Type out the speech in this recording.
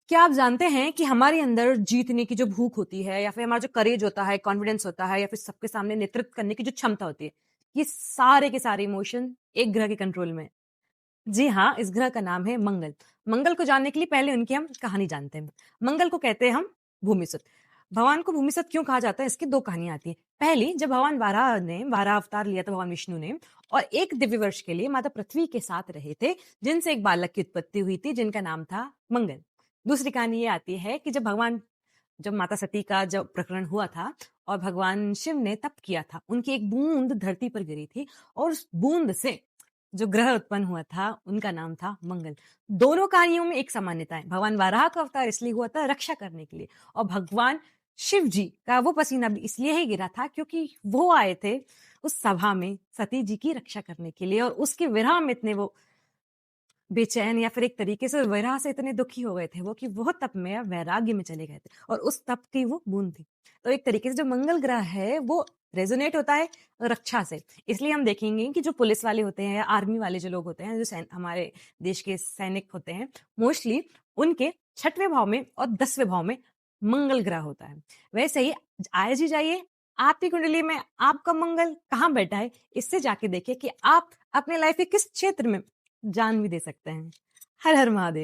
क्या आप जानते हैं कि हमारे अंदर जीतने की जो भूख होती है या फिर हमारा जो करेज होता है, कॉन्फिडेंस होता है या फिर सबके सामने नेतृत्व करने की जो क्षमता होती है, ये सारे के सारे इमोशन एक ग्रह के कंट्रोल में है। जी हाँ, इस ग्रह का नाम है मंगल। मंगल को जानने के लिए पहले उनकी हम कहानी जानते हैं। मंगल को कहते हैं हम भूमिसुत। भगवान को भूमिसुत क्यों कहा जाता है? इसकी 2 कहानियाँ आती हैं। पहली, जब भगवान वाराह अवतार लिया था भगवान विष्णु ने और एक दिव्य वर्ष के लिए माता पृथ्वी के साथ रहे थे, जिनसे एक बालक की उत्पत्ति हुई थी जिनका नाम था मंगल। दूसरी कहानी ये आती है कि जब माता सती का जब प्रकरण हुआ था और भगवान शिव ने तप किया था, उनकी एक बूंद धरती पर गिरी थी और उस बूंद से जो ग्रह उत्पन्न हुआ था, उनका नाम था मंगल। दोनों कहानियों में एक समानता है। भगवान वाराह का अवतार इसलिए हुआ था रक्षा करने के लिए और भगवान शिव जी का वो पसीना भी इसलिए ही गिरा था क्योंकि वो आए थे उस सभा में सती जी की रक्षा करने के लिए और उसके विरह में इतने वो बेचैन या फिर एक तरीके से विरह से इतने दुखी हो गए थे वो कि वो तप में या वैराग्य में चले गए थे और उस तप की वो बूंद थी। तो एक तरीके से जो मंगल ग्रह है वो रेजोनेट होता है रक्षा से। इसलिए हम देखेंगे कि जो पुलिस वाले होते हैं या आर्मी वाले जो लोग होते हैं, जो हमारे देश के सैनिक होते हैं, मोस्टली उनके 6वें भाव में और 10वें भाव में मंगल ग्रह होता है। वैसे ही आज ही जाइए आपकी कुंडली में आपका मंगल कहाँ बैठा है, इससे जाके देखिए कि आप अपने लाइफ के किस क्षेत्र में जान भी दे सकते हैं। हर हर महादेव।